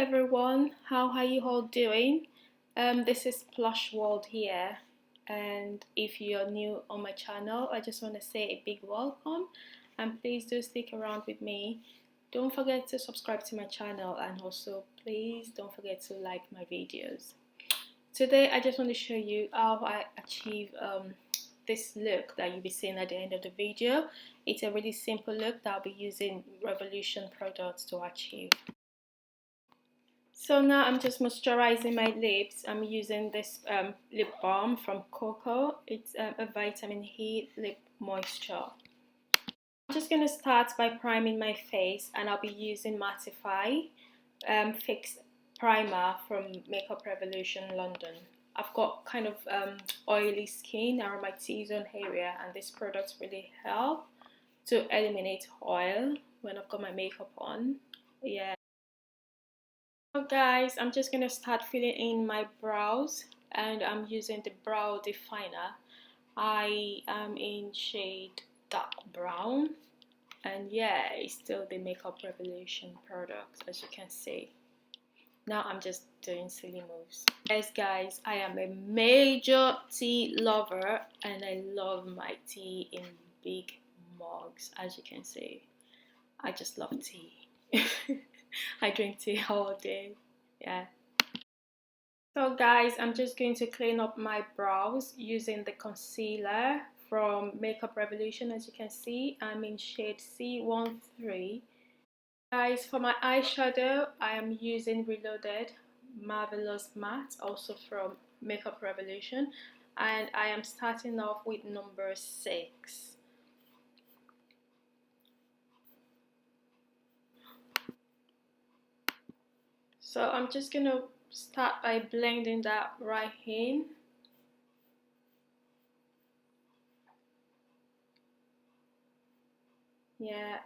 everyone, how are you all doing? This is Plush World here, and if you're new on my channel, I just want to say a big welcome, and please do stick around with me. Don't forget to subscribe to my channel, and also please don't forget to like my videos. Today I just want to show you how I achieve this look that you'll be seeing at the end of the video. It's a really simple look that I'll be using Revolution products to achieve. So now I'm just moisturizing my lips. I'm using this lip balm from COCO. It's a vitamin E lip moisture. I'm just going to start by priming my face, and I'll be using MATTIFY Fix Primer from Makeup Revolution London. I've got kind of oily skin around my T-zone area, and this product really helps to eliminate oil when I've got my makeup on. Yeah. So guys, I'm just gonna start filling in my brows, and I'm using the brow definer. I am in shade dark brown, and yeah, it's still the Makeup Revolution product, as you can see. Now I'm just doing silly moves. Yes guys, I am a major tea lover, and I love my tea in big mugs, as you can see. I just love tea. I drink tea all day. Yeah. So guys, I'm just going to clean up my brows using the concealer from Makeup Revolution. As you can see, I'm in shade C13. Guys, for my eyeshadow, I am using Reloaded Marvelous Matte, also from Makeup Revolution, and I am starting off with number 6. So I'm just gonna start by blending that right in. Yeah.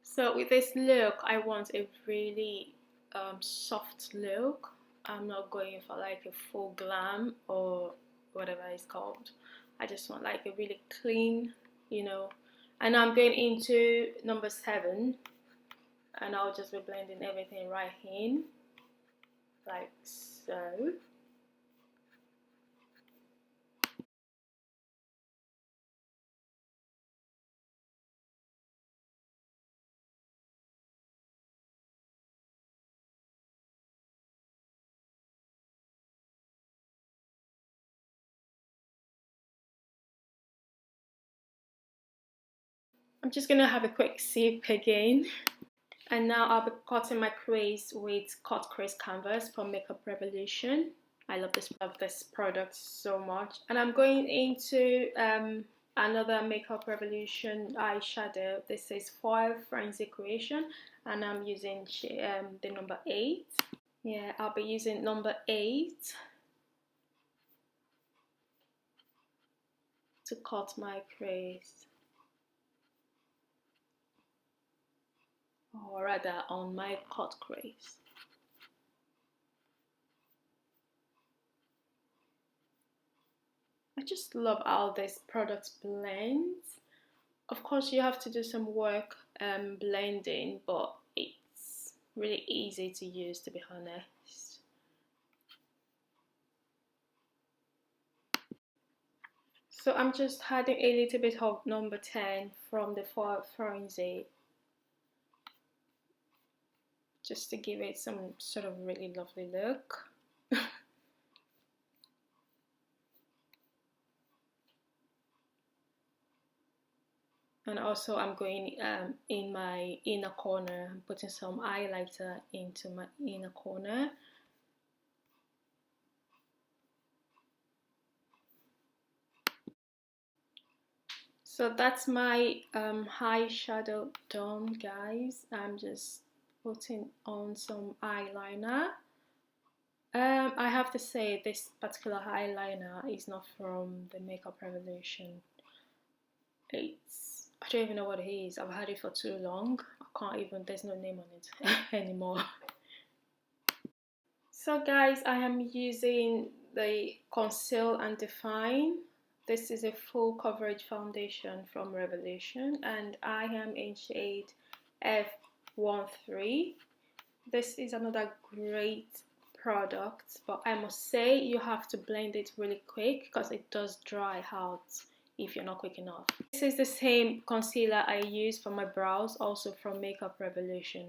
So with this look, I want a really soft look. I'm not going for like a full glam or whatever it's called. I just want like a really clean, you know. And I'm going into number 7. And I'll just be blending everything right in, like so. I'm just gonna have a quick sip again. And now I'll be cutting my crease with cut crease canvas from Makeup Revolution. I love this product so much. And I'm going into another Makeup Revolution eyeshadow. This is Foil Frenzy Creation, and I'm using the number 8. Yeah, I'll be using number 8 to cut my crease. Or rather on my cut crease. I just love how this product blends. Of course you have to do some work blending, but it's really easy to use, to be honest. So I'm just adding a little bit of number 10 from the Foil Frenzy, just to give it some sort of really lovely look. And also I'm going in my inner corner, I'm putting some highlighter into my inner corner. So that's my eyeshadow done, guys. I'm just putting on some eyeliner. I have to say this particular eyeliner is not from the Makeup Revolution. I don't even know what it is. I've had it for too long. I can't even, there's no name on it anymore. So guys, I am using the Conceal and Define. This is a full coverage foundation from Revolution, and I am in shade 13. This is another great product, but I must say you have to blend it really quick because it does dry out if you're not quick enough. This is the same concealer I use for my brows, also from Makeup Revolution.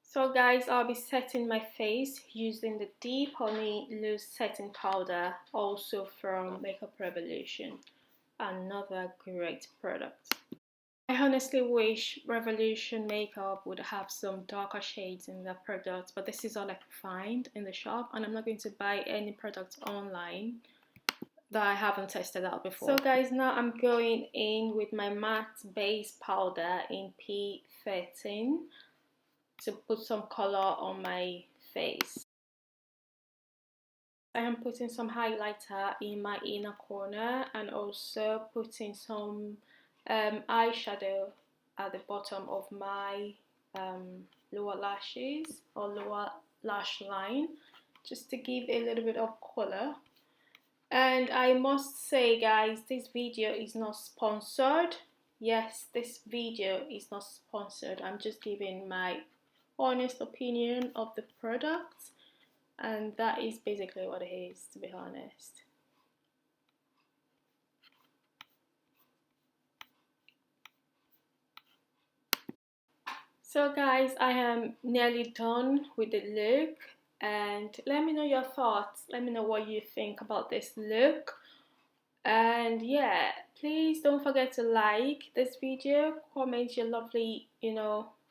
So guys, I'll be setting my face using the Deep Honey Loose Setting Powder, also from Makeup Revolution. Another great product. I honestly wish Revolution Makeup would have some darker shades in their products, but this is all I can find in the shop, and I'm not going to buy any products online that I haven't tested out before. So guys, now I'm going in with my matte base powder in P13 to put some color on my face. I am putting some highlighter in my inner corner and also putting some eyeshadow at the bottom of my lower lashes or lower lash line, just to give a little bit of color. And I must say guys, this video is not sponsored. Yes, this video is not sponsored. I'm just giving my honest opinion of the product, and that is basically what it is, to be honest. So guys, I am nearly done with the look, and let me know your thoughts. Let me know what you think about this look. And yeah, please don't forget to like this video, comment your lovely,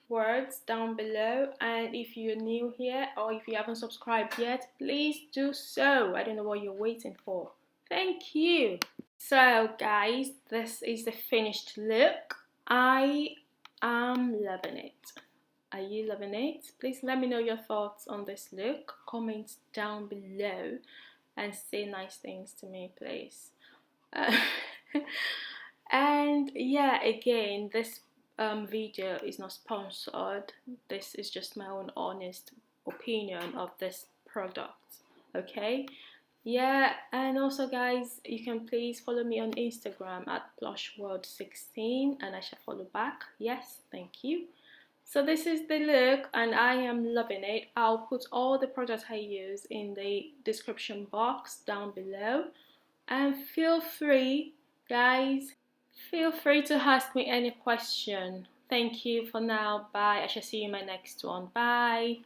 words down below, and if you're new here or if you haven't subscribed yet, please do so. I don't know what you're waiting for. Thank you. So guys, this is the finished look. I am loving it. Are you loving it? Please let me know your thoughts on this look. Comment down below and say nice things to me, please. And yeah, again, this video is not sponsored. This is just my own honest opinion of this product. Okay, yeah. And also guys, you can please follow me on Instagram at blushworld16 and I shall follow back. Yes, thank you. So this is the look and I am loving it. I'll put all the products I use in the description box down below, and feel free guys, feel free to ask me any question. Thank you for now. Bye. I shall see you in my next one. Bye.